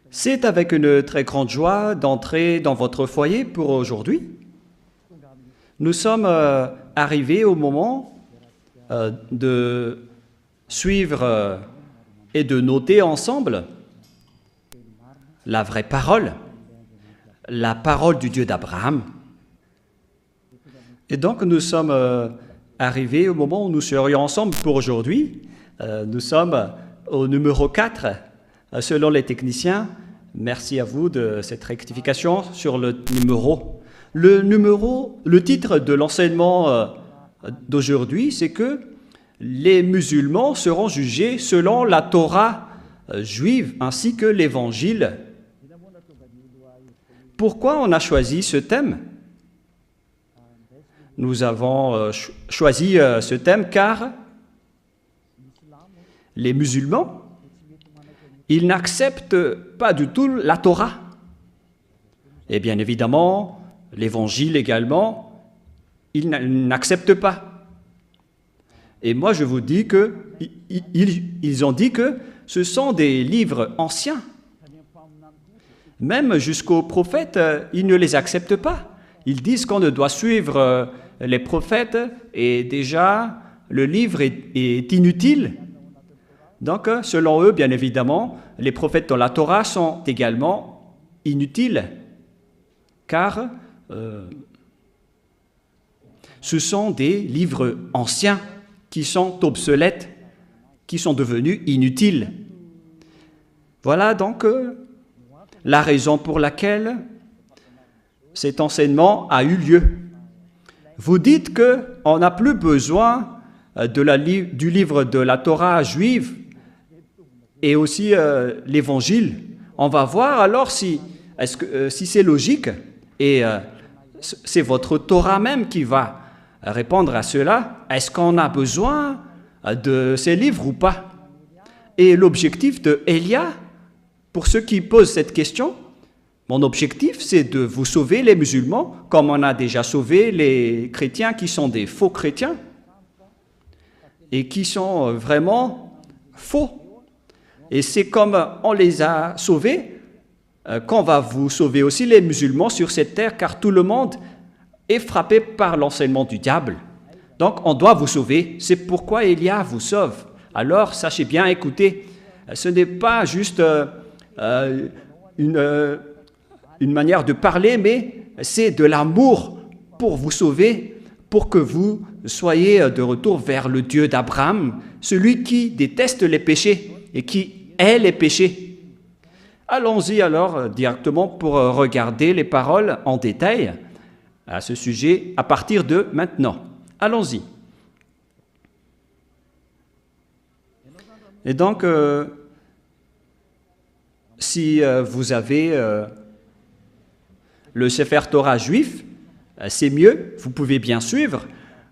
C'est avec une très grande joie d'entrer dans votre foyer pour aujourd'hui. Nous sommes arrivés au moment de suivre et de noter ensemble la vraie parole, la parole du Dieu d'Abraham. Et donc nous sommes arrivés au moment où nous serions ensemble pour aujourd'hui. Nous sommes au numéro 4, selon les techniciens. Merci à vous de cette rectification sur le numéro. Le titre de l'enseignement d'aujourd'hui, c'est que les musulmans seront jugés selon la Torah juive ainsi que l'Évangile. Pourquoi on a choisi ce thème ? Nous avons choisi ce thème car les musulmans, ils n'acceptent pas du tout la Torah. Et bien évidemment, l'Évangile également, ils n'acceptent pas. Et moi, je vous dis qu'ils ont dit que ce sont des livres anciens. Même jusqu'aux prophètes, ils ne les acceptent pas. Ils disent qu'on ne doit suivre les prophètes et déjà, le livre est inutile. Donc, selon eux, bien évidemment, les prophètes dans la Torah sont également inutiles, car ce sont des livres anciens qui sont obsolètes, qui sont devenus inutiles. Voilà donc la raison pour laquelle cet enseignement a eu lieu. Vous dites qu'on n'a plus besoin du livre de la Torah juive et aussi l'Évangile. On va voir alors si c'est logique et c'est votre Torah même qui va répondre à cela. Est-ce qu'on a besoin de ces livres ou pas? Et l'objectif de Elia, pour ceux qui posent cette question, mon objectif, c'est de vous sauver les musulmans, comme on a déjà sauvé les chrétiens qui sont des faux chrétiens et qui sont vraiment faux. Et c'est comme on les a sauvés qu'on va vous sauver aussi les musulmans sur cette terre, car tout le monde est frappé par l'enseignement du diable. Donc on doit vous sauver, c'est pourquoi Elia vous sauve. Alors sachez bien, écoutez, ce n'est pas juste une manière de parler, mais c'est de l'amour pour vous sauver, pour que vous soyez de retour vers le Dieu d'Abraham, celui qui déteste les péchés et qui hait les péchés. Allons-y alors directement pour regarder les paroles en détail à ce sujet à partir de maintenant. Allons-y. Et donc, si vous avez le Sefer Torah juif, c'est mieux, vous pouvez bien suivre.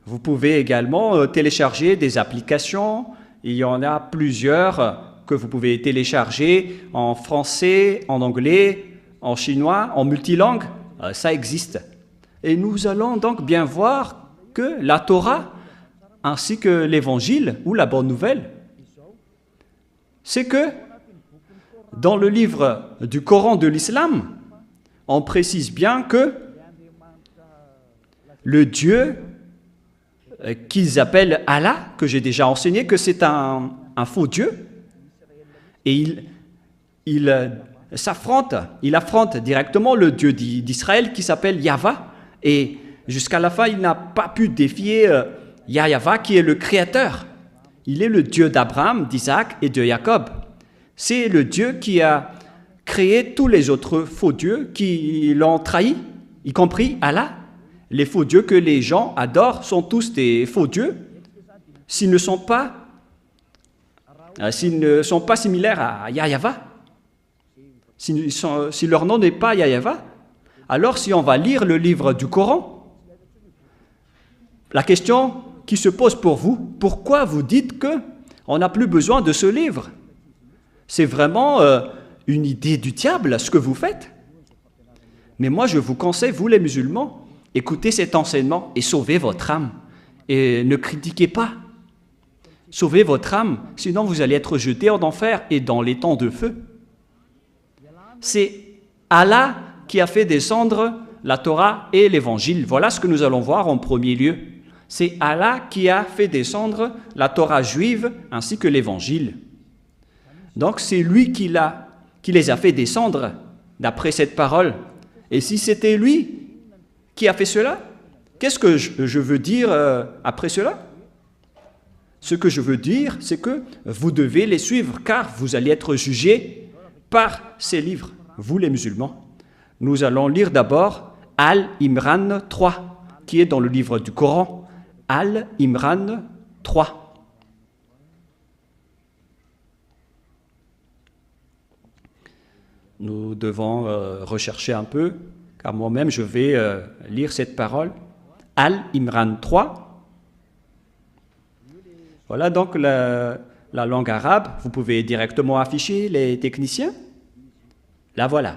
Vous pouvez également télécharger des applications. Il y en a plusieurs que vous pouvez télécharger en français, en anglais, en chinois, en multilangue. Ça existe. Et nous allons donc bien voir que la Torah, ainsi que l'Évangile ou la Bonne Nouvelle, c'est que dans le livre du Coran de l'Islam, on précise bien que le Dieu qu'ils appellent Allah, que j'ai déjà enseigné, que c'est un faux Dieu, et il affronte directement le Dieu d'Israël qui s'appelle Yahva, et jusqu'à la fin, il n'a pas pu défier Yahva qui est le Créateur. Il est le Dieu d'Abraham, d'Isaac et de Jacob. C'est le Dieu qui a créé tous les autres faux dieux qui l'ont trahi, y compris Allah. Les faux dieux que les gens adorent sont tous des faux dieux s'ils ne sont pas similaires à Yahva. Si leur nom n'est pas Yahva, alors si on va lire le livre du Coran, la question qui se pose pour vous, pourquoi vous dites qu'on n'a plus besoin de ce livre? C'est vraiment une idée du diable, ce que vous faites. Mais moi, je vous conseille, vous les musulmans, écoutez cet enseignement et sauvez votre âme. Et ne critiquez pas. Sauvez votre âme, sinon vous allez être jeté en enfer et dans les temps de feu. c'est Allah qui a fait descendre la Torah et l'Évangile. Voilà ce que nous allons voir en premier lieu. C'est Allah qui a fait descendre la Torah juive ainsi que l'Évangile. Donc c'est lui qui les a fait descendre d'après cette parole. Et si c'était lui qui a fait cela, qu'est-ce que je veux dire après cela? Ce que je veux dire, c'est que vous devez les suivre, car vous allez être jugés par ces livres, vous les musulmans. Nous allons lire d'abord Al-Imran 3, qui est dans le livre du Coran. Al-Imran 3. Nous devons rechercher un peu, car moi-même je vais lire cette parole. Al-Imran 3. Voilà donc la langue arabe. Vous pouvez directement afficher les techniciens. La voilà.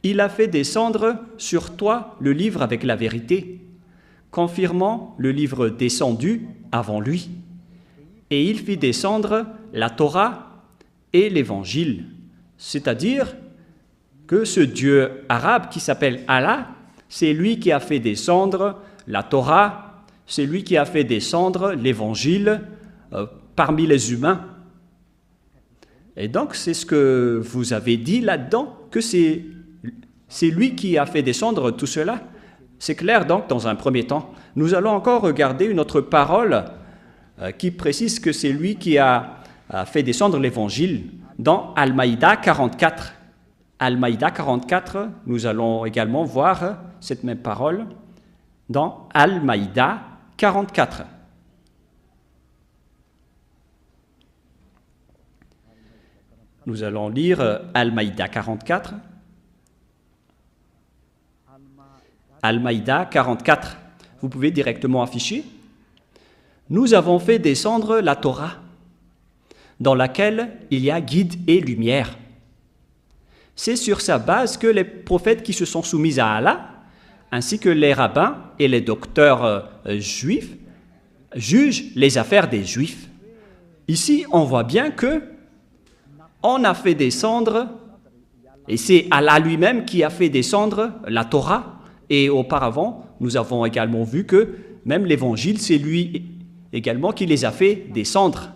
Il a fait descendre sur toi le livre avec la vérité, confirmant le livre descendu avant lui. Et il fit descendre la Torah et l'Évangile. C'est-à-dire que ce Dieu arabe qui s'appelle Allah, c'est lui qui a fait descendre la Torah, c'est lui qui a fait descendre l'Évangile parmi les humains. Et donc, c'est ce que vous avez dit là-dedans, que c'est lui qui a fait descendre tout cela. C'est clair donc dans un premier temps. Nous allons encore regarder une autre parole qui précise que c'est lui qui a fait descendre l'Évangile dans Al-Maïda 44. Al-Maïda 44, nous allons également voir cette même parole dans Al-Maïda 44. Nous allons lire Al-Maïda 44. Al-Maïda 44. Vous pouvez directement afficher. Nous avons fait descendre la Torah, dans laquelle il y a guide et lumière. C'est sur sa base que les prophètes qui se sont soumis à Allah, ainsi que les rabbins et les docteurs juifs, jugent les affaires des juifs. Ici, on voit bien que on a fait descendre, et c'est Allah lui-même qui a fait descendre la Torah, et auparavant, nous avons également vu que même l'Évangile, c'est lui également qui les a fait descendre.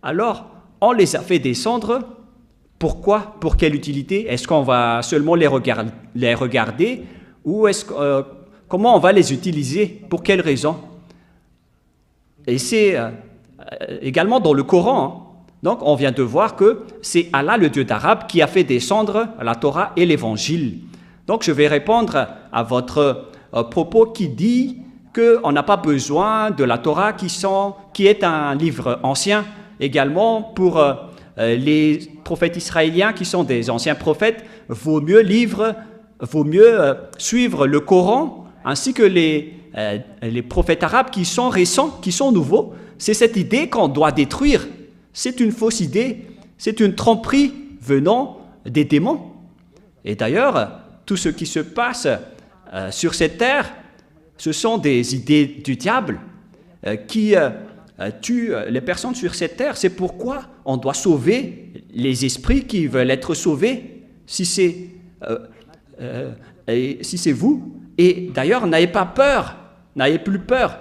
Alors, on les a fait descendre. Pourquoi? Pour quelle utilité? Est-ce qu'on va seulement les regarder ou comment on va les utiliser? Pour quelle raison? Et c'est également dans le Coran. Donc, on vient de voir que c'est Allah, le Dieu d'Arabe, qui a fait descendre la Torah et l'Évangile. Donc, je vais répondre à votre propos qui dit qu'on n'a pas besoin de la Torah qui est un livre ancien. Également, pour les prophètes israéliens qui sont des anciens prophètes, vaut mieux suivre le Coran, ainsi que les prophètes arabes qui sont récents, qui sont nouveaux. C'est cette idée qu'on doit détruire. C'est une fausse idée, c'est une tromperie venant des démons. Et d'ailleurs, tout ce qui se passe sur cette terre, ce sont des idées du diable qui tue les personnes sur cette terre. C'est pourquoi on doit sauver les esprits qui veulent être sauvés, si c'est vous. Et d'ailleurs, n'ayez pas peur, n'ayez plus peur.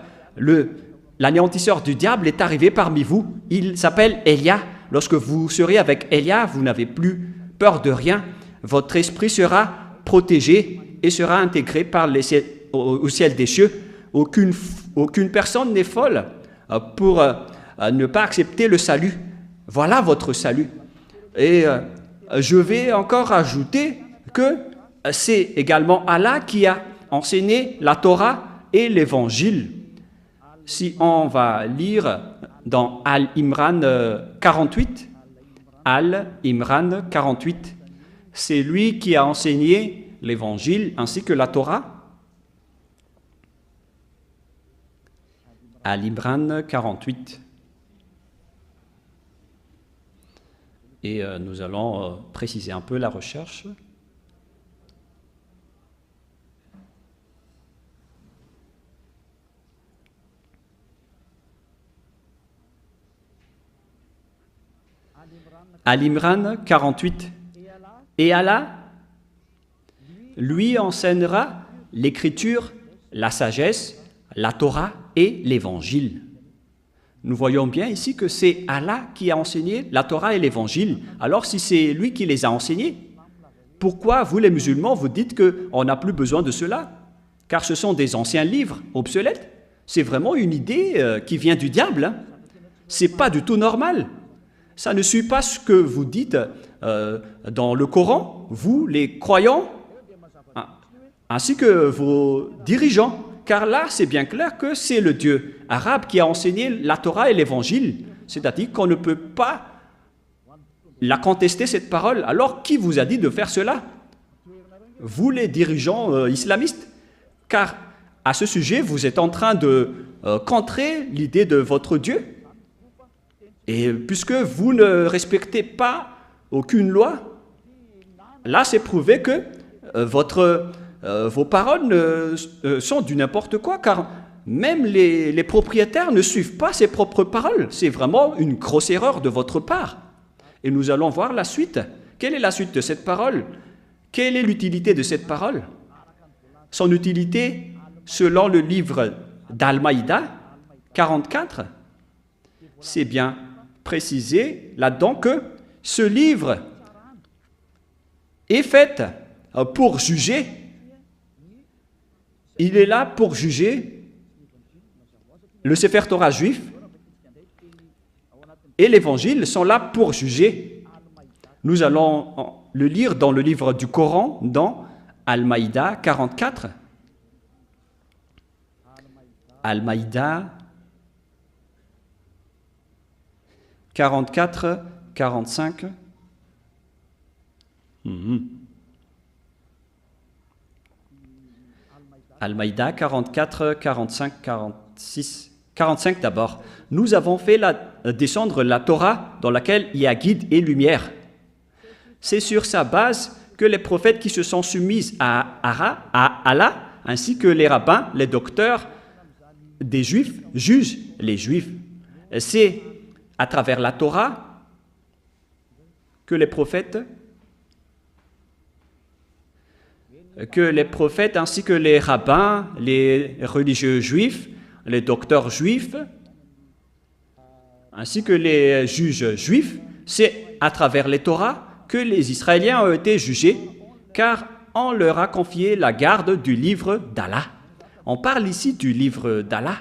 L'anéantisseur du diable est arrivé parmi vous. Il s'appelle Elia. Lorsque vous serez avec Elia, vous n'avez plus peur de rien. Votre esprit sera protégé et sera intégré au ciel des cieux. Aucune personne n'est folle pour ne pas accepter le salut. Voilà votre salut. Et je vais encore ajouter que c'est également Allah qui a enseigné la Torah et l'Évangile. Si on va lire dans Al-Imran 48, Al-Imran 48, c'est lui qui a enseigné l'Évangile ainsi que la Torah. Al-Imran 48. Et nous allons préciser un peu la recherche. Al-Imran 48. Et Allah lui enseignera l'écriture, la sagesse, la Torah et l'évangile. Nous voyons bien ici que c'est Allah qui a enseigné la Torah et l'évangile. Alors si c'est lui qui les a enseignés, pourquoi vous les musulmans vous dites qu'on n'a plus besoin de cela? Car ce sont des anciens livres obsolètes. C'est vraiment une idée qui vient du diable. Hein. Ce n'est pas du tout normal. Ça ne suit pas ce que vous dites dans le Coran, vous les croyants, ainsi que vos dirigeants. Car là, c'est bien clair que c'est le Dieu arabe qui a enseigné la Torah et l'Évangile. C'est-à-dire qu'on ne peut pas la contester, cette parole. Alors, qui vous a dit de faire cela? Vous, les dirigeants islamistes. Car à ce sujet, vous êtes en train de contrer l'idée de votre Dieu. Et puisque vous ne respectez pas aucune loi, là, c'est prouvé que vos paroles sont du n'importe quoi, car même les propriétaires ne suivent pas ses propres paroles. C'est vraiment une grosse erreur de votre part. Et nous allons voir la suite. Quelle est la suite de cette parole? Quelle est l'utilité de cette parole? Son utilité, selon le livre d'Al-Maïda 44, c'est bien précisé là-dedans que ce livre est fait pour juger. Il est là pour juger le Sefer Torah juif et l'Évangile sont là pour juger. Nous allons le lire dans le livre du Coran, dans Al-Maïda 44. Al-Maïda 44, 45. Al-Maïda 44, 45, 46, 45 d'abord. Nous avons fait descendre la Torah dans laquelle il y a guide et lumière. C'est sur sa base que les prophètes qui se sont soumis à Allah, ainsi que les rabbins, les docteurs des Juifs, jugent les Juifs. C'est à travers la Torah que les prophètes ainsi que les rabbins, les religieux juifs, les docteurs juifs, ainsi que les juges juifs, c'est à travers les Torahs que les Israéliens ont été jugés, car on leur a confié la garde du livre d'Allah. On parle ici du livre d'Allah,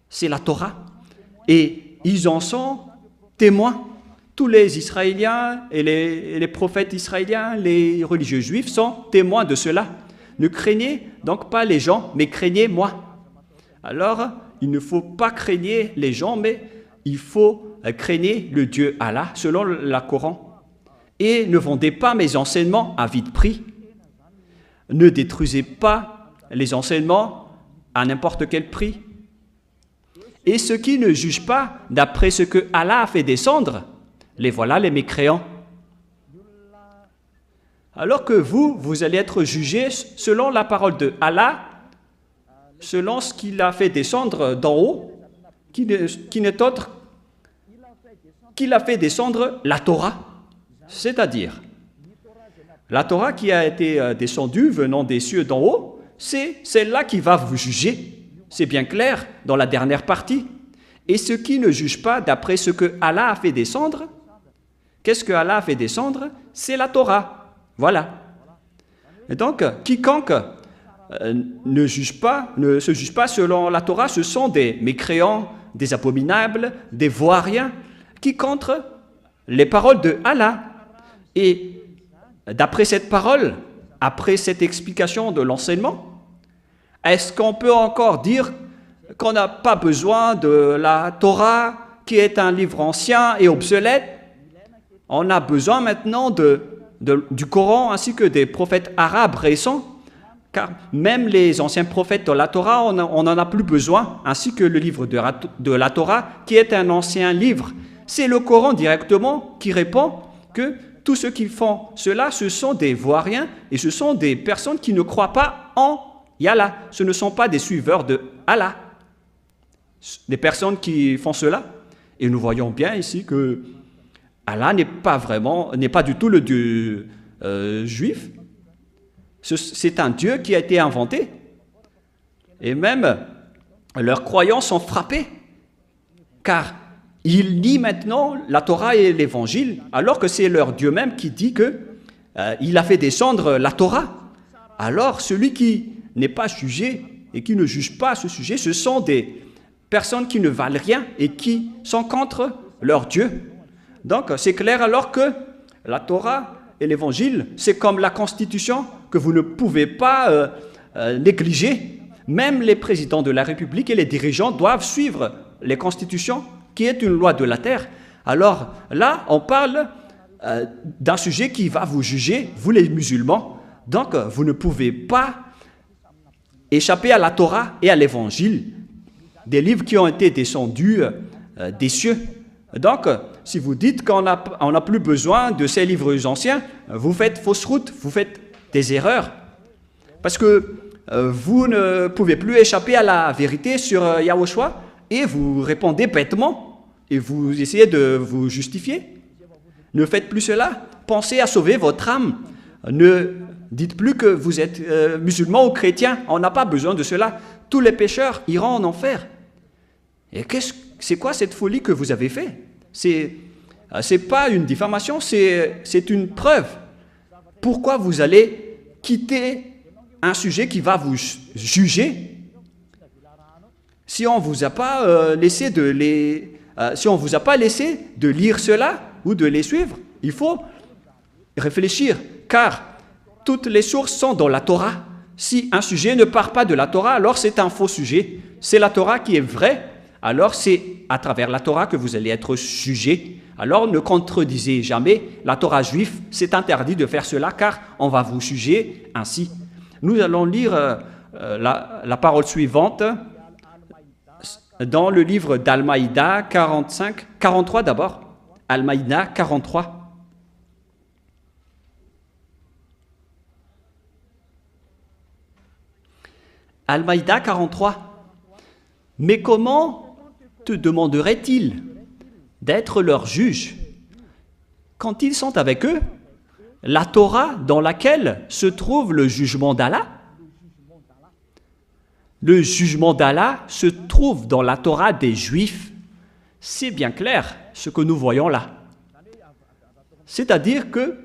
c'est la Torah. Et ils en sont témoins. Tous les Israéliens et les prophètes israéliens, les religieux juifs sont témoins de cela. Ne craignez donc pas les gens, mais craignez moi. Alors, il ne faut pas craigner les gens, mais il faut craigner le Dieu Allah, selon le Coran. Et ne vendez pas mes enseignements à vide prix. Ne détruisez pas les enseignements à n'importe quel prix. Et ceux qui ne jugent pas d'après ce que Allah a fait descendre, les voilà les mécréants. Alors que vous allez être jugés selon la parole de Allah, selon ce qu'il a fait descendre d'en haut, qui n'est autre qu'il a fait descendre la Torah. C'est-à-dire, la Torah qui a été descendue venant des cieux d'en haut, c'est celle-là qui va vous juger. C'est bien clair dans la dernière partie. Et ceux qui ne jugent pas d'après ce que Allah a fait descendre, qu'est-ce que Allah a fait descendre? C'est la Torah. Voilà. Et donc, quiconque ne se juge pas selon la Torah, ce sont des mécréants, des abominables, des voiriens, qui contre les paroles de Allah. Et d'après cette parole, après cette explication de l'enseignement, est-ce qu'on peut encore dire qu'on n'a pas besoin de la Torah, qui est un livre ancien et obsolète? On a besoin maintenant du Coran ainsi que des prophètes arabes récents, car même les anciens prophètes de la Torah, on n'en a plus besoin, ainsi que le livre de la Torah, qui est un ancien livre. C'est le Coran directement qui répond que tous ceux qui font cela, ce sont des voiriens et ce sont des personnes qui ne croient pas en Allah. Ce ne sont pas des suiveurs de Allah. Des personnes qui font cela. Et nous voyons bien ici que Allah n'est pas du tout le Dieu juif. C'est un Dieu qui a été inventé. Et même leurs croyants sont frappés, car ils nient maintenant la Torah et l'Évangile, alors que c'est leur Dieu même qui dit qu'il a fait descendre la Torah. Alors celui qui n'est pas jugé et qui ne juge pas ce sujet, ce sont des personnes qui ne valent rien et qui sont contre leur Dieu. Donc c'est clair alors que la Torah et l'Évangile, c'est comme la Constitution que vous ne pouvez pas négliger. Même les présidents de la République et les dirigeants doivent suivre les constitutions, qui est une loi de la terre. Alors là, on parle d'un sujet qui va vous juger, vous les musulmans. Donc, vous ne pouvez pas échapper à la Torah et à l'Évangile, des livres qui ont été descendus des cieux. Donc, si vous dites qu'on n'a plus besoin de ces livres anciens, vous faites fausse route, vous faites des erreurs. Parce que vous ne pouvez plus échapper à la vérité sur Yahushua et vous répondez bêtement et vous essayez de vous justifier. Ne faites plus cela. Pensez à sauver votre âme. Ne dites plus que vous êtes musulman ou chrétien. On n'a pas besoin de cela. Tous les pécheurs iront en enfer. Et c'est quoi cette folie que vous avez fait? C'est pas une diffamation, c'est une preuve. Pourquoi vous allez quitter un sujet qui va vous juger si on vous a pas laissé si on vous a pas laissé de lire cela ou de les suivre? Il faut réfléchir, car toutes les sources sont dans la Torah. Si un sujet ne part pas de la Torah, alors c'est un faux sujet. C'est la Torah qui est vraie, alors c'est à travers la Torah que vous allez être jugé. Alors ne contredisez jamais la Torah juive. C'est interdit de faire cela, car on va vous juger ainsi. Nous allons lire la parole suivante dans le livre d'Al-Maïda 43 d'abord. Al-Maïda 43. Al-Maïda 43. Mais comment te demanderait-il d'être leur juge quand ils sont avec eux? La Torah dans laquelle se trouve le jugement d'Allah. Le jugement d'Allah se trouve dans la Torah des Juifs. C'est bien clair ce que nous voyons là. C'est-à-dire que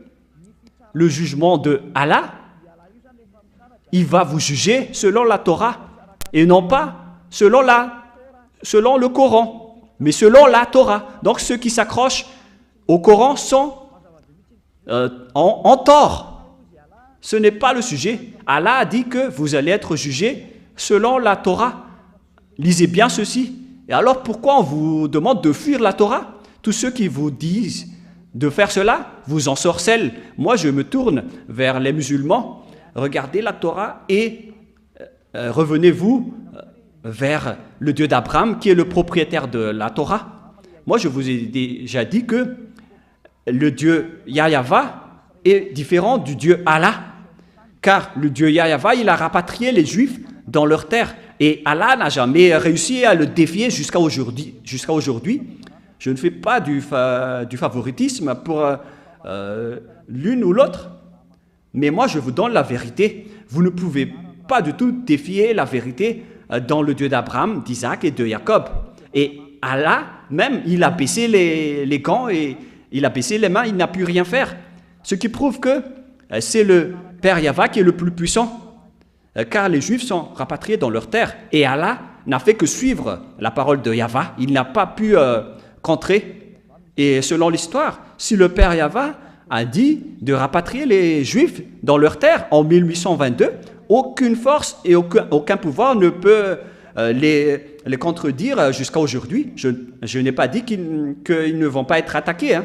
le jugement de Allah, il va vous juger selon la Torah et non pas selon le Coran, mais selon la Torah. Donc ceux qui s'accrochent au Coran sont en tort. Ce n'est pas le sujet. Allah a dit que vous allez être jugés selon la Torah. Lisez bien ceci. Et alors pourquoi on vous demande de fuir la Torah? Tous ceux qui vous disent de faire cela vous ensorcellent. Moi je me tourne vers les musulmans. Regardez la Torah et revenez-vous vers le Dieu d'Abraham qui est le propriétaire de la Torah. Moi je vous ai déjà dit que le Dieu Yahva est différent du Dieu Allah, car le Dieu Yahva, il a rapatrié les Juifs dans leur terre, et Allah n'a jamais réussi à le défier jusqu'à aujourd'hui. Je ne fais pas du favoritisme pour l'une ou l'autre, mais moi je vous donne la vérité. Vous ne pouvez pas du tout défier la vérité dans le Dieu d'Abraham, d'Isaac et de Jacob. Et Allah, même, il a baissé les gants et il a baissé les mains, il n'a pu rien faire. Ce qui prouve que c'est le Père Yahva qui est le plus puissant, car les Juifs sont rapatriés dans leur terre. Et Allah n'a fait que suivre la parole de Yahva. Il n'a pas pu contrer. Et selon l'histoire, si le Père Yahva a dit de rapatrier les Juifs dans leur terre en 1822, aucune force et aucun pouvoir ne peut les contredire jusqu'à aujourd'hui. Je n'ai pas dit qu'ils ne vont pas être attaqués.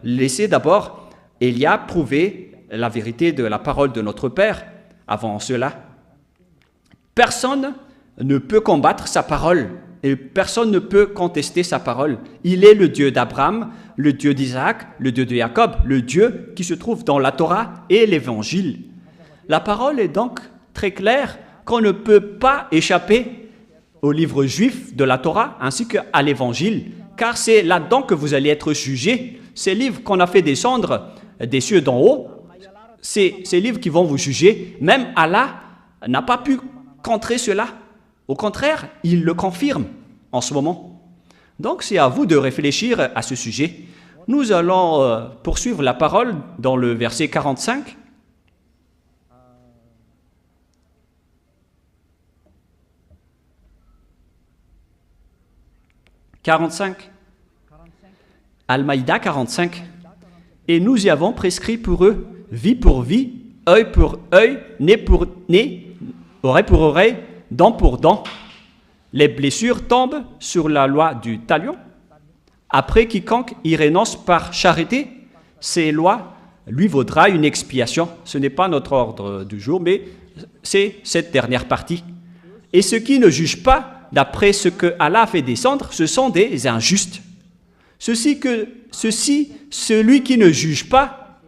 Laissez d'abord Élia prouver la vérité de la parole de notre Père avant cela. Personne ne peut combattre sa parole et personne ne peut contester sa parole. Il est le Dieu d'Abraham, le Dieu d'Isaac, le Dieu de Jacob, le Dieu qui se trouve dans la Torah et l'Évangile. La parole est donc très claire qu'on ne peut pas échapper au livre juif de la Torah ainsi qu'à l'Évangile, car c'est là-dedans que vous allez être jugés. Ces livres qu'on a fait descendre des cieux d'en haut, ces livres qui vont vous juger, même Allah n'a pas pu contrer cela. Au contraire, il le confirme en ce moment. Donc c'est à vous de réfléchir à ce sujet. Nous allons poursuivre la parole dans le verset 45. Al-Maïda 45. Et nous y avons prescrit pour eux vie pour vie, œil pour œil, nez pour nez, oreille pour oreille, dent pour dent. Les blessures tombent sur la loi du talion. Après, quiconque y renonce par charité, ces lois lui vaudra une expiation. Ce n'est pas notre ordre du jour, mais c'est cette dernière partie. Et ceux qui ne jugent pas, d'après ce que Allah a fait descendre, ce sont des injustes. Celui qui ne juge pas,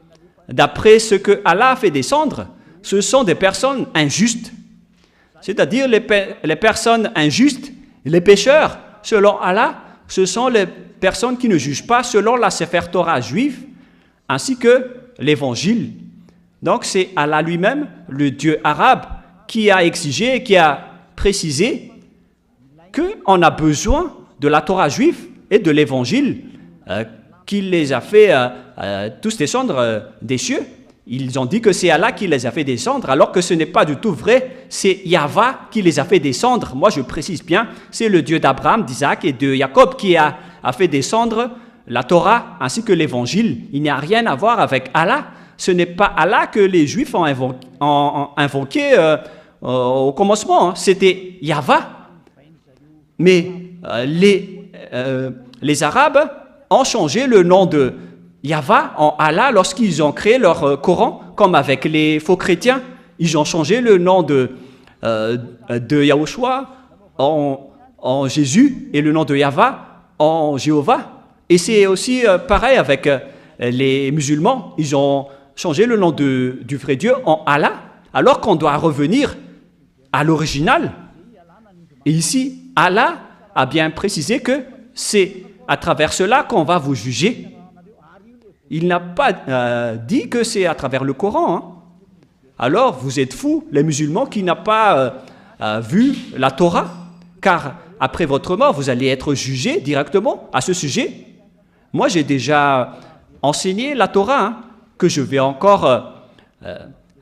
d'après ce que Allah a fait descendre, ce sont des personnes injustes. C'est-à-dire les personnes injustes, les pécheurs, selon Allah, ce sont les personnes qui ne jugent pas selon la Sefer Torah juive, ainsi que l'Évangile. Donc c'est Allah lui-même, le Dieu arabe, qui a exigé, qui a précisé qu'on a besoin de la Torah juive et de l'Évangile, qui les a fait tous descendre des cieux. Ils ont dit que c'est Allah qui les a fait descendre, alors que ce n'est pas du tout vrai. C'est Yahva qui les a fait descendre. Moi, je précise bien, c'est le Dieu d'Abraham, d'Isaac et de Jacob qui a fait descendre la Torah ainsi que l'Évangile. Il n'y a rien à voir avec Allah. Ce n'est pas Allah que les Juifs ont invoqué au commencement. C'était Yahva. Mais les Arabes ont changé le nom de Yahva en Allah lorsqu'ils ont créé leur Coran, comme avec les faux chrétiens. Ils ont changé le nom de Yahushua en Jésus et le nom de Yahva en Jéhovah. Et c'est aussi pareil avec les musulmans. Ils ont changé le nom du vrai Dieu en Allah, alors qu'on doit revenir à l'original. Et ici, Allah a bien précisé que c'est à travers cela qu'on va vous juger. Il n'a pas dit que c'est à travers le Coran. Hein. Alors, vous êtes fous, les musulmans, qui n'ont pas vu la Torah, car après votre mort, vous allez être jugés directement à ce sujet. Moi, j'ai déjà enseigné la Torah, hein, que je vais encore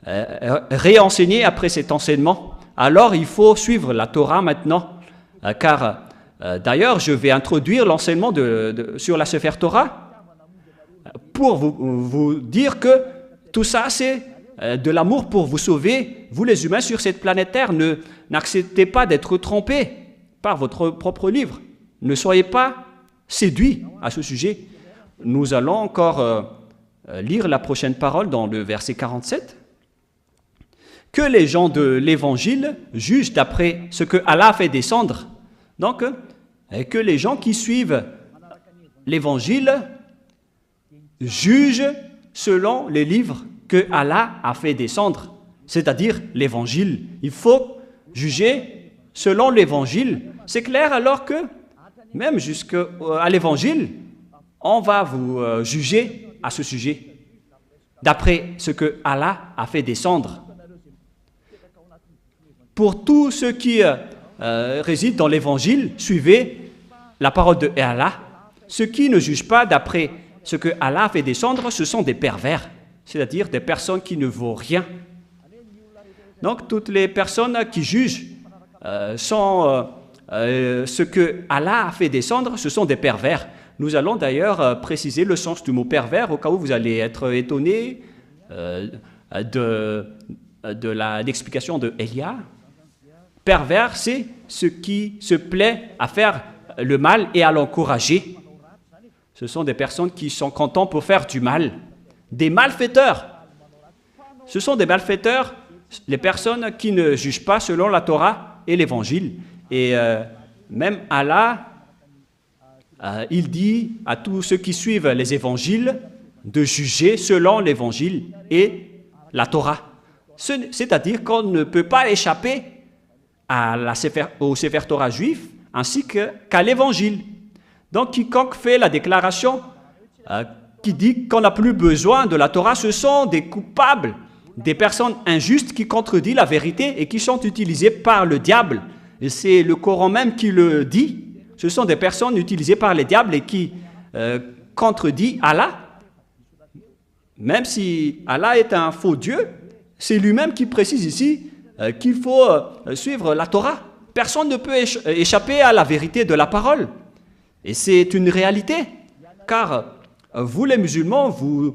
réenseigner après cet enseignement. Alors, il faut suivre la Torah maintenant, car d'ailleurs, je vais introduire l'enseignement sur la Sefer Torah, pour vous dire que tout ça, c'est de l'amour pour vous sauver, vous les humains sur cette planète Terre. N'acceptez pas d'être trompés par votre propre livre. Ne soyez pas séduits à ce sujet. Nous allons encore lire la prochaine parole dans le verset 47. Que les gens de l'Évangile jugent d'après ce que Allah a fait descendre. Donc, que les gens qui suivent l'Évangile juge selon les livres que Allah a fait descendre, c'est-à-dire l'Évangile. Il faut juger selon l'Évangile. C'est clair alors que, même jusqu'à l'Évangile, on va vous juger à ce sujet, d'après ce que Allah a fait descendre. Pour tous ceux qui résident dans l'Évangile, suivez la parole de Allah. Ceux qui ne jugent pas d'après ce que Allah a fait descendre, ce sont des pervers, c'est-à-dire des personnes qui ne vaut rien. Donc, toutes les personnes qui jugent ce que Allah a fait descendre, ce sont des pervers. Nous allons d'ailleurs préciser le sens du mot pervers, au cas où vous allez être étonné de l'explication de Elia. Pervers, c'est ce qui se plaît à faire le mal et à l'encourager. Ce sont des personnes qui sont contents pour faire du mal. Des malfaiteurs. Ce sont des malfaiteurs, les personnes qui ne jugent pas selon la Torah et l'Évangile. Et même Allah, il dit à tous ceux qui suivent les Évangiles de juger selon l'Évangile et la Torah. C'est-à-dire qu'on ne peut pas échapper au Sefer Torah juif ainsi qu'à l'Évangile. Donc, quiconque fait la déclaration qui dit qu'on n'a plus besoin de la Torah, ce sont des coupables, des personnes injustes qui contredisent la vérité et qui sont utilisées par le diable. Et c'est le Coran même qui le dit. Ce sont des personnes utilisées par le diable et qui contredisent Allah. Même si Allah est un faux Dieu, c'est lui-même qui précise ici qu'il faut suivre la Torah. Personne ne peut échapper à la vérité de la parole. Et c'est une réalité. Car vous, les musulmans, vous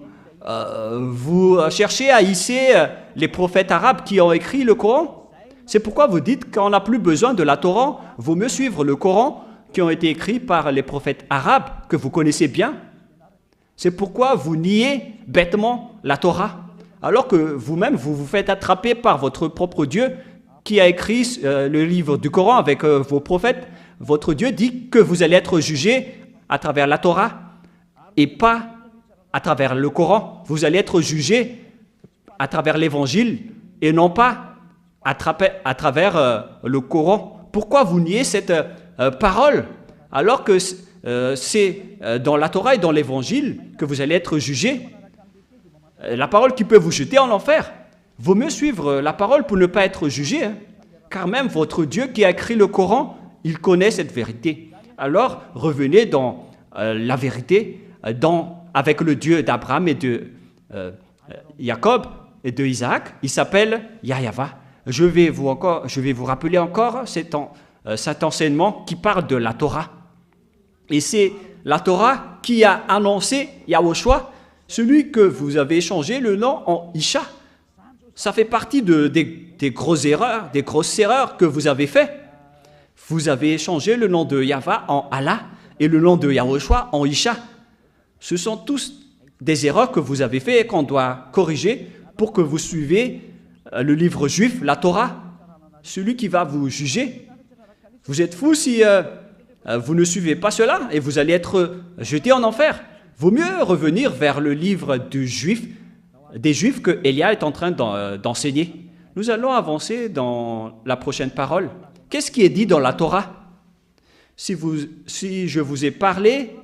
cherchez à hisser les prophètes arabes qui ont écrit le Coran. C'est pourquoi vous dites qu'on n'a plus besoin de la Torah. Vaut mieux suivre le Coran qui ont été écrits par les prophètes arabes que vous connaissez bien. C'est pourquoi vous niez bêtement la Torah, alors que vous-même, vous vous faites attraper par votre propre Dieu qui a écrit le livre du Coran avec vos prophètes. Votre Dieu dit que vous allez être jugés à travers la Torah et pas à travers le Coran. Vous allez être jugés à travers l'Évangile et non pas à travers le Coran. Pourquoi vous niez cette parole alors que c'est dans la Torah et dans l'Évangile que vous allez être jugés? La parole qui peut vous jeter en enfer. Vaut mieux suivre la parole pour ne pas être jugé, hein, car même votre Dieu qui a écrit le Coran, il connaît cette vérité. Alors revenez dans la vérité, avec le Dieu d'Abraham et de Jacob et de Isaac. Il s'appelle Yahweh. Je vais vous rappeler encore cet enseignement qui parle de la Torah. Et c'est la Torah qui a annoncé Yahushua, celui que vous avez changé le nom en Isha. Ça fait partie des grosses erreurs que vous avez fait. Vous avez changé le nom de Yahweh en Allah et le nom de Yahushua en Isha. Ce sont tous des erreurs que vous avez fait et qu'on doit corriger pour que vous suivez le livre juif, la Torah, celui qui va vous juger. Vous êtes fous si vous ne suivez pas cela et vous allez être jetés en enfer. Vaut mieux revenir vers le livre des Juifs que Elia est en train d'enseigner. Nous allons avancer dans la prochaine parole. Qu'est-ce qui est dit dans la Torah? Si je vous ai parlé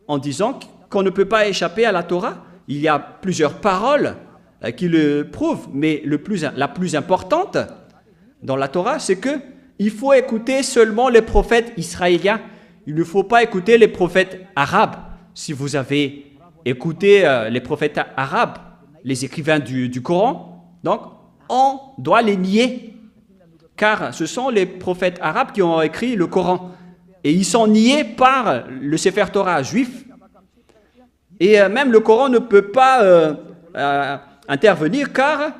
en disant qu'on ne peut pas échapper à la Torah, il y a plusieurs paroles qui le prouvent, mais la plus importante dans la Torah, c'est que il faut écouter seulement les prophètes israéliens. Il ne faut pas écouter les prophètes arabes. Si vous avez écouté les prophètes arabes, les écrivains du Coran, donc on doit les nier, car ce sont les prophètes arabes qui ont écrit le Coran. Et ils sont niés par le Sefer Torah juif. Et même le Coran ne peut pas intervenir, car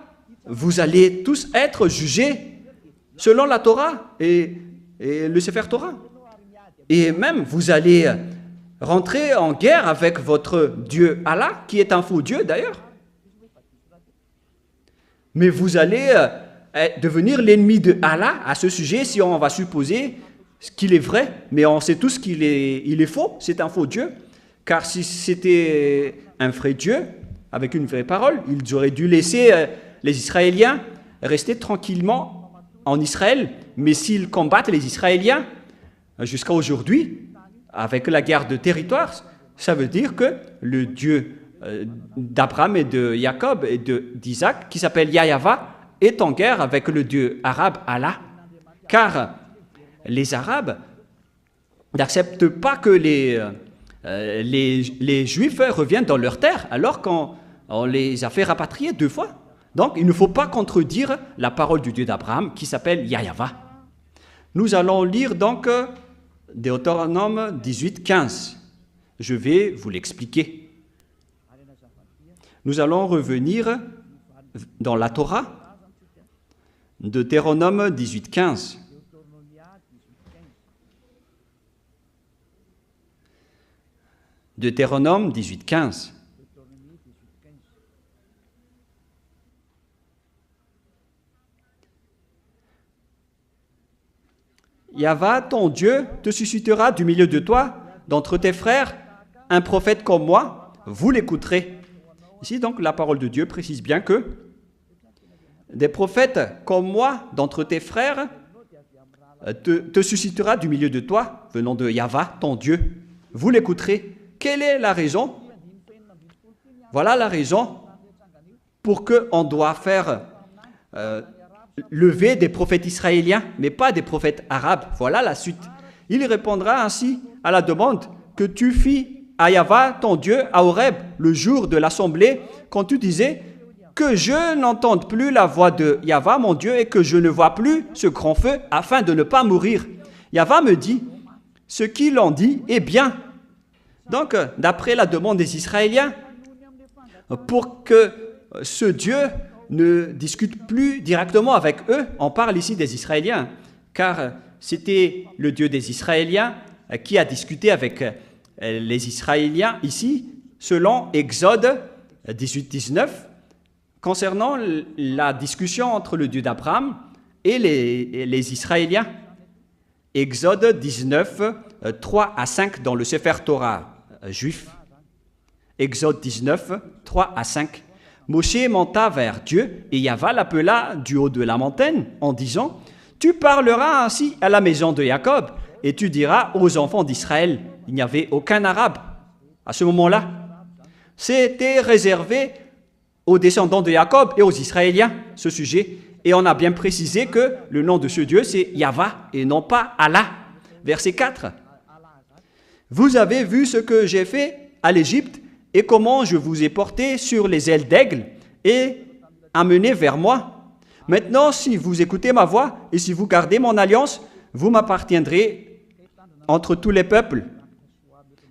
vous allez tous être jugés selon la Torah et le Sefer Torah. Et même vous allez rentrer en guerre avec votre Dieu Allah, qui est un faux Dieu d'ailleurs. Mais vous allez devenir l'ennemi de Allah à ce sujet si on va supposer qu'il est vrai, mais on sait tous qu'il est faux, c'est un faux Dieu. Car si c'était un vrai Dieu, avec une vraie parole, ils auraient dû laisser les Israéliens rester tranquillement en Israël. Mais s'ils combattent les Israéliens jusqu'à aujourd'hui, avec la guerre de territoire, ça veut dire que le Dieu d'Abraham et de Jacob et d'Isaac, qui s'appelle Yahweh, est en guerre avec le Dieu arabe Allah. Car les Arabes n'acceptent pas que les Juifs reviennent dans leur terre, alors qu'on les a fait rapatrier 2 fois. Donc, il ne faut pas contredire la parole du Dieu d'Abraham, qui s'appelle Yahweh. Nous allons lire donc Deutéronome 18, 15. Je vais vous l'expliquer. Nous allons revenir dans la Torah, Deutéronome 18, 15. Deutéronome 18, 15. Yahweh, ton Dieu, te suscitera du milieu de toi, d'entre tes frères, un prophète comme moi, vous l'écouterez. Ici, donc, la parole de Dieu précise bien que des prophètes comme moi, d'entre tes frères, te suscitera du milieu de toi, venant de Yahweh, ton Dieu. Vous l'écouterez. Quelle est la raison? Voilà la raison pour qu'on doit faire lever des prophètes israéliens, mais pas des prophètes arabes. Voilà la suite. Il répondra ainsi à la demande que tu fis à Yahva, ton Dieu, à Horeb, le jour de l'assemblée, quand tu disais que je n'entende plus la voix de Yahva, mon Dieu, et que je ne vois plus ce grand feu, afin de ne pas mourir. Yahva me dit, ce qu'il en dit est bien. Donc, d'après la demande des Israéliens, pour que ce Dieu ne discute plus directement avec eux, on parle ici des Israéliens, car c'était le Dieu des Israéliens qui a discuté avec les Israéliens ici, selon Exode 18-19, concernant la discussion entre le Dieu d'Abraham et les Israéliens. Exode 19, 3 à 5 dans le Sefer Torah juif. Exode 19, 3 à 5. Moshe monta vers Dieu et Yahva l'appela du haut de la montagne en disant « Tu parleras ainsi à la maison de Jacob et tu diras aux enfants d'Israël. » Il n'y avait aucun arabe à ce moment-là. C'était réservé aux descendants de Jacob et aux Israéliens, ce sujet. Et on a bien précisé que le nom de ce Dieu, c'est Yahva et non pas Allah. Verset 4. « Vous avez vu ce que j'ai fait à l'Égypte et comment je vous ai porté sur les ailes d'aigle et amené vers moi. Maintenant, si vous écoutez ma voix et si vous gardez mon alliance, vous m'appartiendrez entre tous les peuples. »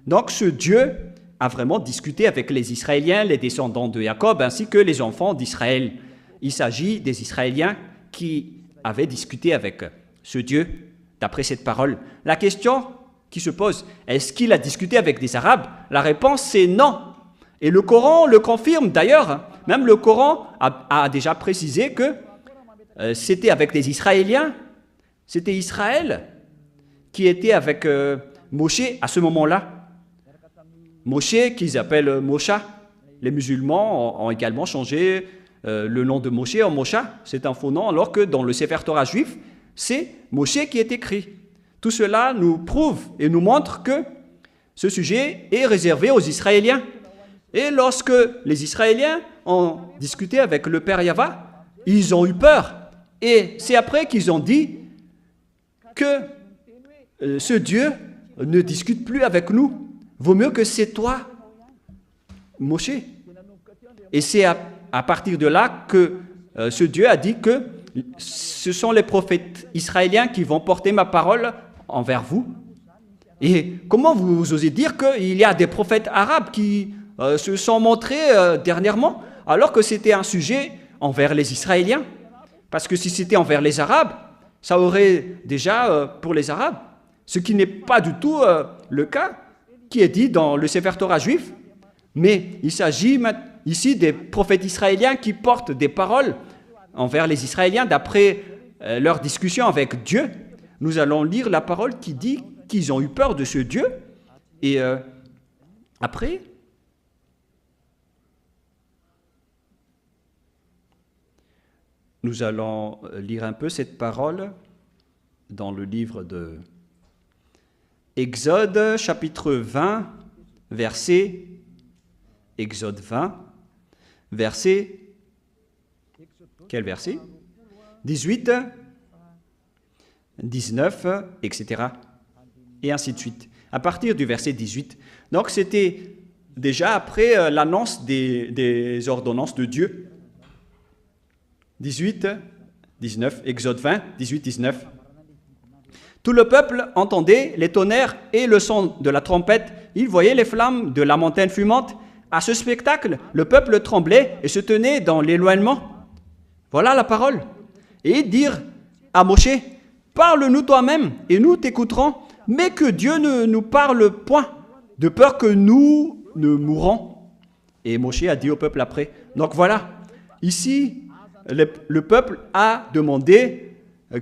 Donc ce Dieu a vraiment discuté avec les Israéliens, les descendants de Jacob, ainsi que les enfants d'Israël. Il s'agit des Israéliens qui avaient discuté avec ce Dieu, d'après cette parole. La question qui se pose, est-ce qu'il a discuté avec des Arabes? La réponse, c'est non. Et le Coran le confirme d'ailleurs. Même le Coran a déjà précisé que c'était avec des Israéliens. C'était Israël qui était avec Moshe à ce moment-là. Moshe, qu'ils appellent Mosha. Les musulmans ont également changé le nom de Moshe en Mosha. C'est un faux nom, alors que dans le Sefer Torah juif, c'est Moshe qui est écrit. Tout cela nous prouve et nous montre que ce sujet est réservé aux Israéliens. Et lorsque les Israéliens ont discuté avec le Père Yahva, ils ont eu peur. Et c'est après qu'ils ont dit que ce Dieu ne discute plus avec nous. Vaut mieux que c'est toi, Moshe. Et c'est à partir de là que ce Dieu a dit que ce sont les prophètes israéliens qui vont porter ma parole envers vous. Et comment vous osez dire qu'il y a des prophètes arabes qui se sont montrés dernièrement, alors que c'était un sujet envers les Israéliens? Parce que si c'était envers les Arabes, ça aurait déjà pour les Arabes, ce qui n'est pas du tout le cas qui est dit dans le Sefer Torah juif. Mais il s'agit ici des prophètes israéliens qui portent des paroles envers les Israéliens d'après leur discussion avec Dieu. Nous allons lire la parole qui dit qu'ils ont eu peur de ce Dieu. Et après, nous allons lire un peu cette parole dans le livre de Exode, chapitre 20, verset, Exode 20, verset, quel verset? 18, 19, etc. Et ainsi de suite. À partir du verset 18. Donc c'était déjà après l'annonce des ordonnances de Dieu. 18, 19, Exode 20, 18, 19. Tout le peuple entendait les tonnerres et le son de la trompette. Il voyait les flammes de la montagne fumante. À ce spectacle, le peuple tremblait et se tenait dans l'éloignement. Voilà la parole. Et ils dirent à Moshe, « Parle-nous toi-même et nous t'écouterons, mais que Dieu ne nous parle point, de peur que nous ne mourons. » Et Moshe a dit au peuple après. Donc voilà, ici, le peuple a demandé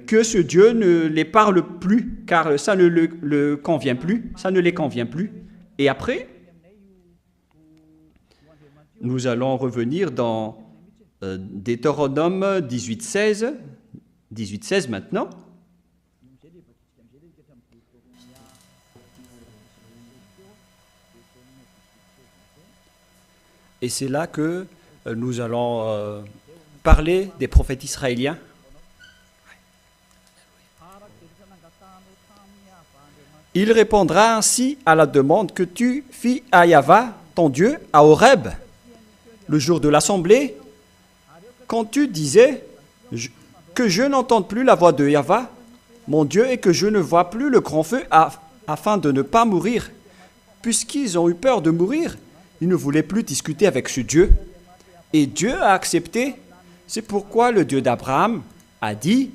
que ce Dieu ne les parle plus, car ça ne le convient plus, ça ne les convient plus. Et après, nous allons revenir dans Deutéronome 18:16, 18:16 maintenant. Et c'est là que nous allons parler des prophètes israéliens. Il répondra ainsi à la demande que tu fis à Yahva, ton Dieu, à Horeb, le jour de l'assemblée, quand tu disais que je n'entende plus la voix de Yahva, mon Dieu, et que je ne vois plus le grand feu afin de ne pas mourir. Puisqu'ils ont eu peur de mourir, ils ne voulaient plus discuter avec ce Dieu. Et Dieu a accepté. C'est pourquoi le Dieu d'Abraham a dit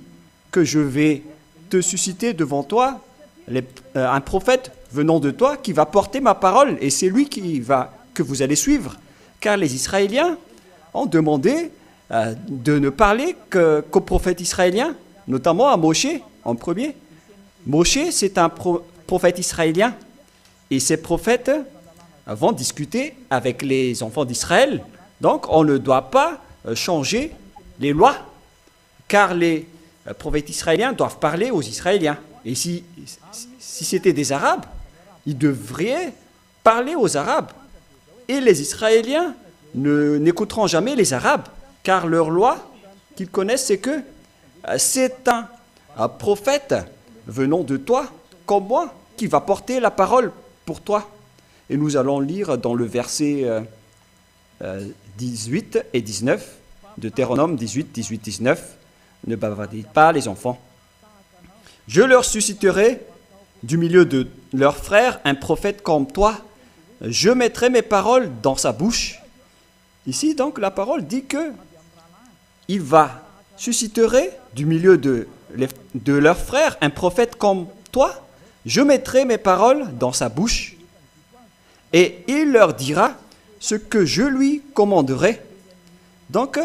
que je vais te susciter devant toi un prophète venant de toi qui va porter ma parole. Et c'est lui que vous allez suivre. Car les Israéliens ont demandé de ne parler qu'aux prophètes israéliens, notamment à Moshe en premier. Moshe, c'est un prophète israélien. Et ces prophètes vont discuter avec les enfants d'Israël. Donc, on ne doit pas changer les lois, car les prophètes israéliens doivent parler aux Israéliens. Et si c'était des Arabes, ils devraient parler aux Arabes. Et les Israéliens n'écouteront jamais les Arabes, car leur loi qu'ils connaissent, c'est que c'est un prophète venant de toi, comme moi, qui va porter la parole pour toi. Et nous allons lire dans le verset 18 et 19, Deutéronome 18, 18, 19, ne bavardez pas les enfants. Je leur susciterai du milieu de leurs frères un prophète comme toi. Je mettrai mes paroles dans sa bouche. Ici, donc, la parole dit que il va susciterait du milieu de leurs frères un prophète comme toi. Je mettrai mes paroles dans sa bouche et il leur dira ce que je lui commanderai. Donc,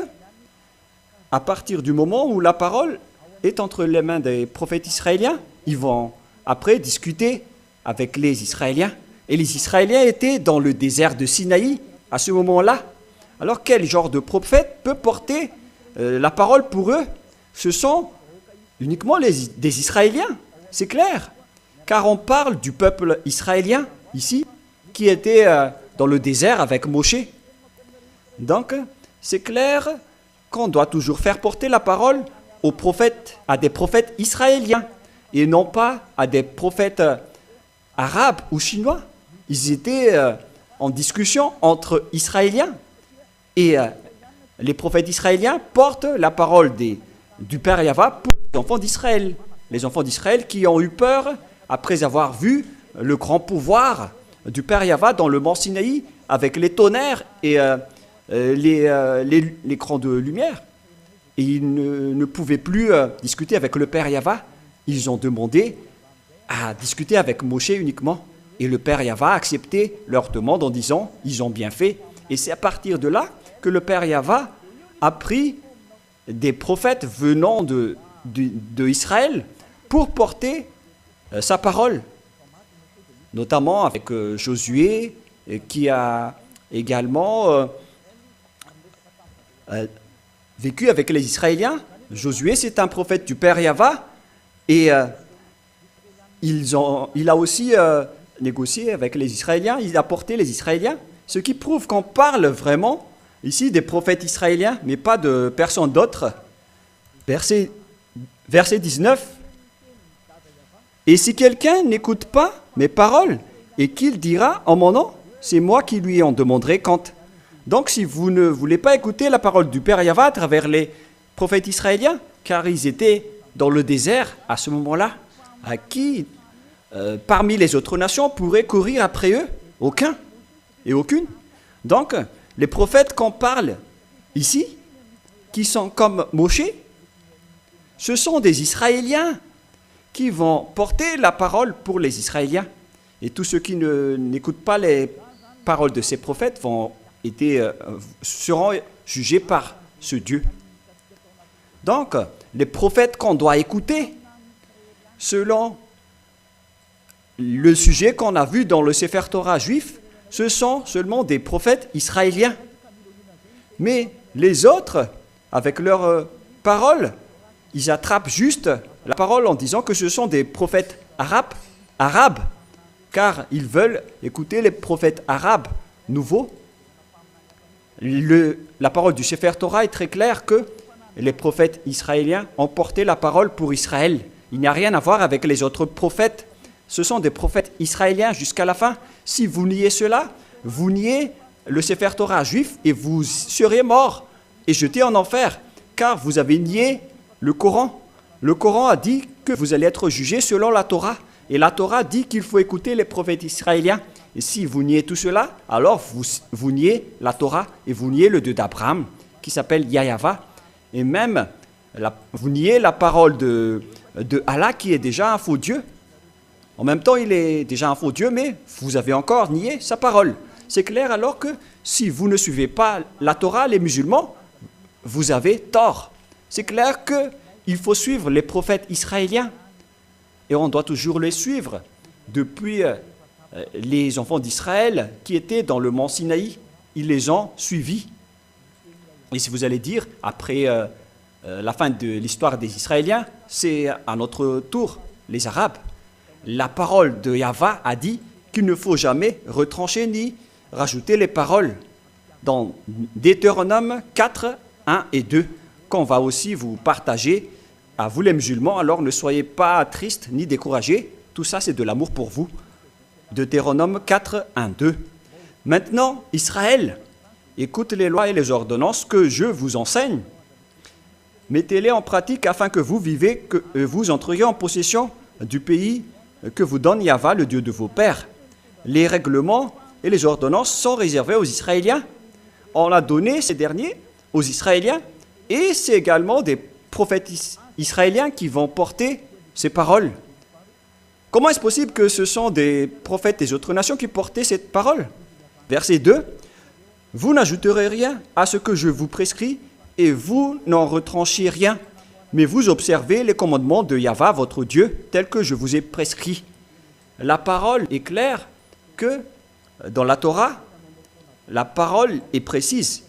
à partir du moment où la parole est entre les mains des prophètes israéliens, ils vont après discuter avec les Israéliens. Et les Israéliens étaient dans le désert de Sinaï à ce moment-là. Alors quel genre de prophète peut porter la parole pour eux? Ce sont uniquement des Israéliens, c'est clair. Car on parle du peuple israélien ici, qui était dans le désert avec Moshe. Donc, c'est clair qu'on doit toujours faire porter la parole aux prophètes, à des prophètes israéliens, et non pas à des prophètes arabes ou chinois. Ils étaient en discussion entre Israéliens. Et les prophètes israéliens portent la parole du Père Yahva pour les enfants d'Israël. Les enfants d'Israël qui ont eu peur après avoir vu le grand pouvoir du Père Yahva dans le mont Sinaï avec les tonnerres et les crans de lumière. Et ils ne pouvaient plus discuter avec le Père Yahva. Ils ont demandé à discuter avec Moshe uniquement. Et le Père Yahva a accepté leur demande en disant « ils ont bien fait ». Et c'est à partir de là que le Père Yahva a pris des prophètes venant de Israël pour porter sa parole. Notamment avec Josué, qui a également vécu avec les Israéliens. Josué, c'est un prophète du Père Yahva. Et il a aussi négocié avec les Israéliens. Il a porté les Israéliens. Ce qui prouve qu'on parle vraiment ici des prophètes israéliens, mais pas de personne d'autre. Verset 19. Et si quelqu'un n'écoute pas mes paroles et qu'il dira en mon nom, c'est moi qui lui en demanderai compte. Donc si vous ne voulez pas écouter la parole du Père Yahva à travers les prophètes israéliens, car ils étaient dans le désert à ce moment-là, à qui parmi les autres nations pourrait courir après eux? Aucun et aucune. Donc les prophètes qu'on parle ici, qui sont comme Moshe, ce sont des Israéliens qui vont porter la parole pour les Israéliens. Et tous ceux qui n'écoutent pas les paroles de ces prophètes seront jugés par ce Dieu. Donc, les prophètes qu'on doit écouter, selon le sujet qu'on a vu dans le Sefer Torah juif, ce sont seulement des prophètes israéliens. Mais les autres, avec leurs paroles, ils attrapent juste la parole en disant que ce sont des prophètes arabes, car ils veulent écouter les prophètes arabes nouveaux. La parole du Sefer Torah est très claire que les prophètes israéliens ont porté la parole pour Israël. Il n'y a rien à voir avec les autres prophètes. Ce sont des prophètes israéliens jusqu'à la fin. Si vous niez cela, vous niez le Sefer Torah juif et vous serez morts et jetés en enfer, car vous avez nié le Coran. Le Coran a dit que vous allez être jugés selon la Torah. Et la Torah dit qu'il faut écouter les prophètes israéliens. Et si vous niez tout cela, alors vous niez la Torah et vous niez le Dieu d'Abraham, qui s'appelle Yahava. Et même, vous niez la parole de Allah, qui est déjà un faux Dieu. En même temps, il est déjà un faux Dieu, mais vous avez encore nié sa parole. C'est clair alors que si vous ne suivez pas la Torah, les musulmans, vous avez tort. C'est clair qu'il faut suivre les prophètes israéliens. Et on doit toujours les suivre. Depuis les enfants d'Israël qui étaient dans le mont Sinaï, ils les ont suivis. Et si vous allez dire, après la fin de l'histoire des Israéliens, c'est à notre tour, les Arabes. La parole de Yahva a dit qu'il ne faut jamais retrancher ni rajouter les paroles dans Deutéronome 4, 1 et 2, qu'on va aussi vous partager à vous les musulmans. Alors ne soyez pas tristes ni découragés, tout ça c'est de l'amour pour vous. Deutéronome 4, 1, 2. Maintenant, Israël, écoute les lois et les ordonnances que je vous enseigne. Mettez-les en pratique afin que vous vivez, que vous entriez en possession du pays que vous donne Yahva, le Dieu de vos pères. Les règlements et les ordonnances sont réservés aux Israéliens. On a donné ces derniers aux Israéliens et c'est également des prophètes israéliens qui vont porter ces paroles. Comment est-ce possible que ce sont des prophètes des autres nations qui portaient cette parole? Verset 2. Vous n'ajouterez rien à ce que je vous prescris et vous n'en retranchez rien, mais vous observez les commandements de Yahva, votre Dieu, tels que je vous ai prescrits. La parole est claire que dans la Torah, la parole est précise.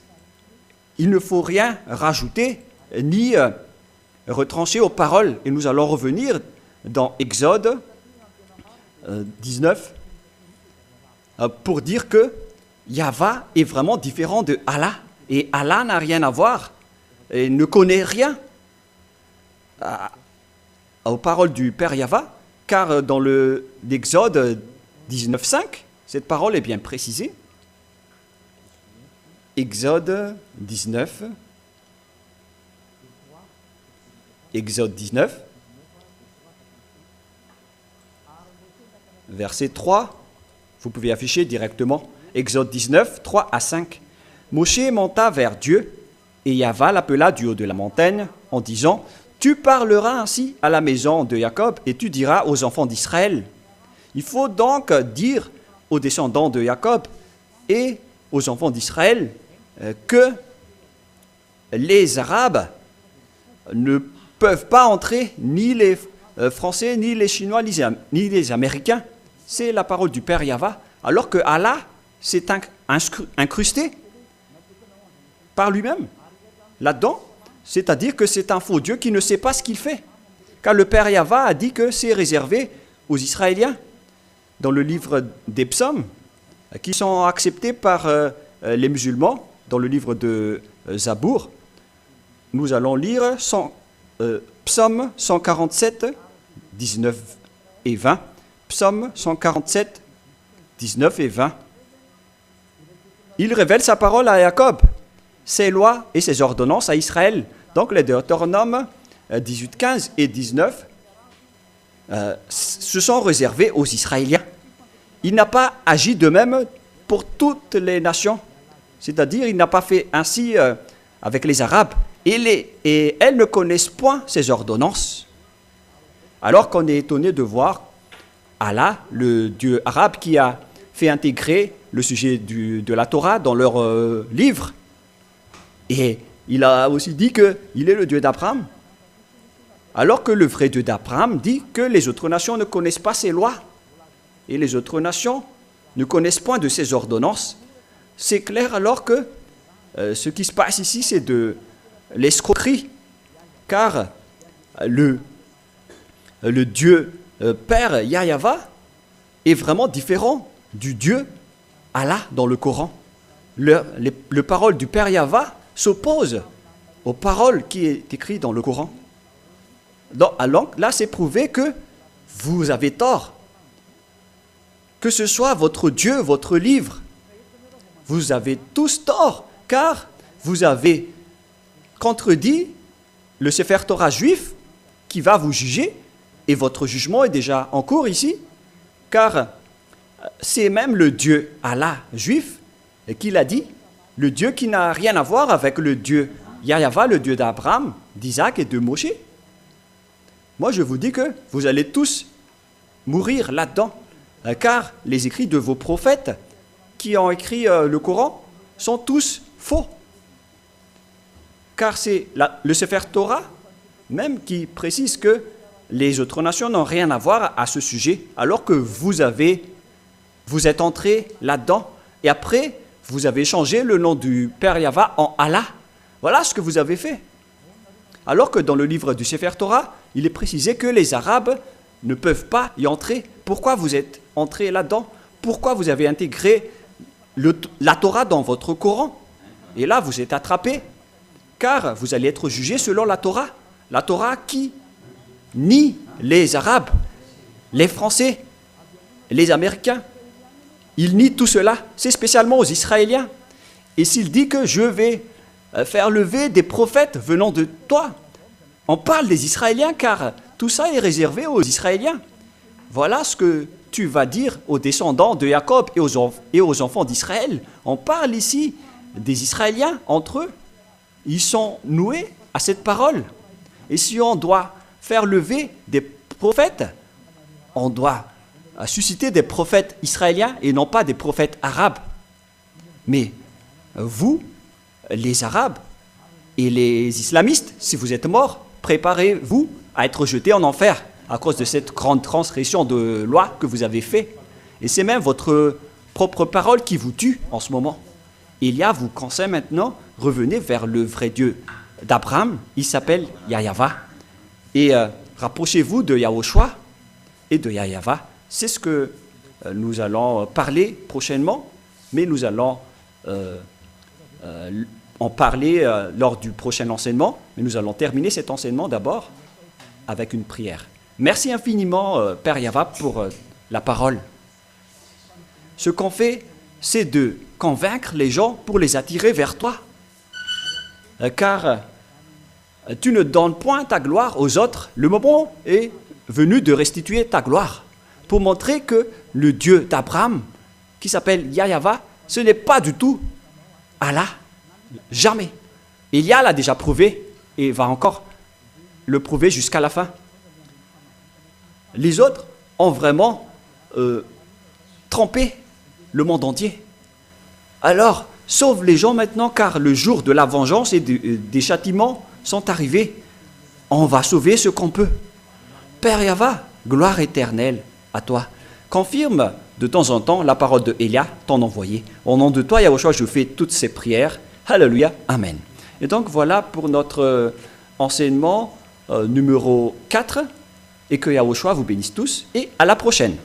Il ne faut rien rajouter ni retrancher aux paroles. Et nous allons revenir dans Exode 19 pour dire que Yahva est vraiment différent de Allah. Et Allah n'a rien à voir et ne connaît rien aux paroles du Père Yahva, car dans l'Exode 19.5, cette parole est bien précisée. Exode 19, verset 3, vous pouvez afficher directement, Exode 19, 3 à 5. Moshe monta vers Dieu, et Yahva l'appela du haut de la montagne, en disant, « Tu parleras ainsi à la maison de Jacob, et tu diras aux enfants d'Israël. » Il faut donc dire aux descendants de Jacob et aux enfants d'Israël que les Arabes ne peuvent pas entrer, ni les Français, ni les Chinois, ni les Américains. C'est la parole du Père Yahva, alors que Allah s'est incrusté par lui-même là-dedans, c'est-à-dire que c'est un faux Dieu qui ne sait pas ce qu'il fait. Car le Père Yahva a dit que c'est réservé aux Israéliens. Dans le livre des psaumes, qui sont acceptés par les musulmans, dans le livre de Zabour, nous allons lire psaume 147, 19 et 20. Psaume 147, 19 et 20. Il révèle sa parole à Jacob, ses lois et ses ordonnances à Israël. Donc les Deutéronomes 18, 15 et 19 se sont réservés aux Israéliens. Il n'a pas agi de même pour toutes les nations. C'est-à-dire, il n'a pas fait ainsi avec les Arabes. Et elles ne connaissent point ces ordonnances. Alors qu'on est étonné de voir Allah, le Dieu arabe, qui a fait intégrer le sujet de la Torah dans leur livre. Et il a aussi dit qu'il est le Dieu d'Abraham. Alors que le vrai Dieu d'Abraham dit que les autres nations ne connaissent pas ses lois. Et les autres nations ne connaissent point de ses ordonnances. C'est clair alors que ce qui se passe ici, c'est de l'escroquerie. Car le Dieu Père Yahva est vraiment différent du Dieu Allah dans le Coran. le parole du Père Yahva s'oppose aux paroles qui est écrites dans le Coran. Alors là, c'est prouvé que vous avez tort. Que ce soit votre Dieu, votre livre, vous avez tous tort, car vous avez contredit le Sefer Torah juif qui va vous juger, et votre jugement est déjà en cours ici, car c'est même le Dieu Allah juif qui l'a dit, le Dieu qui n'a rien à voir avec le Dieu Yahva, le Dieu d'Abraham, d'Isaac et de Moshe. Moi, je vous dis que vous allez tous mourir là-dedans, car les écrits de vos prophètes qui ont écrit le Coran sont tous faux. Car c'est le Sefer Torah même qui précise que les autres nations n'ont rien à voir à ce sujet, alors que vous êtes entrés là-dedans, et après, vous avez changé le nom du Père Yahva en Allah. Voilà ce que vous avez fait. Alors que dans le livre du Sefer Torah, il est précisé que les Arabes ne peuvent pas y entrer. Pourquoi vous êtes entrés là-dedans? Pourquoi vous avez intégré la Torah dans votre Coran? Et là, vous êtes attrapés, car vous allez être jugés selon la Torah. La Torah qui nie les Arabes, les Français, les Américains. Il nie tout cela. C'est spécialement aux Israéliens. Et s'il dit que je vais faire lever des prophètes venant de toi, on parle des Israéliens, car tout ça est réservé aux Israéliens. Voilà ce que tu vas dire aux descendants de Jacob et aux enfants d'Israël. On parle ici des Israéliens entre eux. Ils sont noués à cette parole. Et si on doit faire lever des prophètes, on doit susciter des prophètes israéliens et non pas des prophètes arabes. Mais vous, les Arabes et les islamistes, si vous êtes morts, préparez-vous à être jetés en enfer à cause de cette grande transgression de loi que vous avez fait. Et c'est même votre propre parole qui vous tue en ce moment. Élia vous conseille maintenant, revenez vers le vrai Dieu d'Abraham, il s'appelle Yahva. Et rapprochez-vous de Yahushua et de Yahva. C'est ce que nous allons parler prochainement, mais nous allons en parler lors du prochain enseignement. Mais nous allons terminer cet enseignement d'abord avec une prière. Merci infiniment, Père Yahva, pour la parole. Ce qu'on fait, c'est de convaincre les gens pour les attirer vers toi. Car tu ne donnes point ta gloire aux autres. Le moment est venu de restituer ta gloire pour montrer que le Dieu d'Abraham, qui s'appelle Yahva, ce n'est pas du tout Allah. Jamais. Élia l'a déjà prouvé et va encore le prouver jusqu'à la fin. Les autres ont vraiment trompé le monde entier. Alors, sauve les gens maintenant, car le jour de la vengeance et des châtiments sont arrivés. On va sauver ce qu'on peut. Père Yahva, gloire éternelle à toi. Confirme de temps en temps la parole de Élia, ton envoyé. Au nom de toi, Yahushua, je fais toutes ces prières. Alléluia, Amen. Et donc voilà pour notre enseignement numéro 4. Et que Yahushua vous bénisse tous. Et à la prochaine.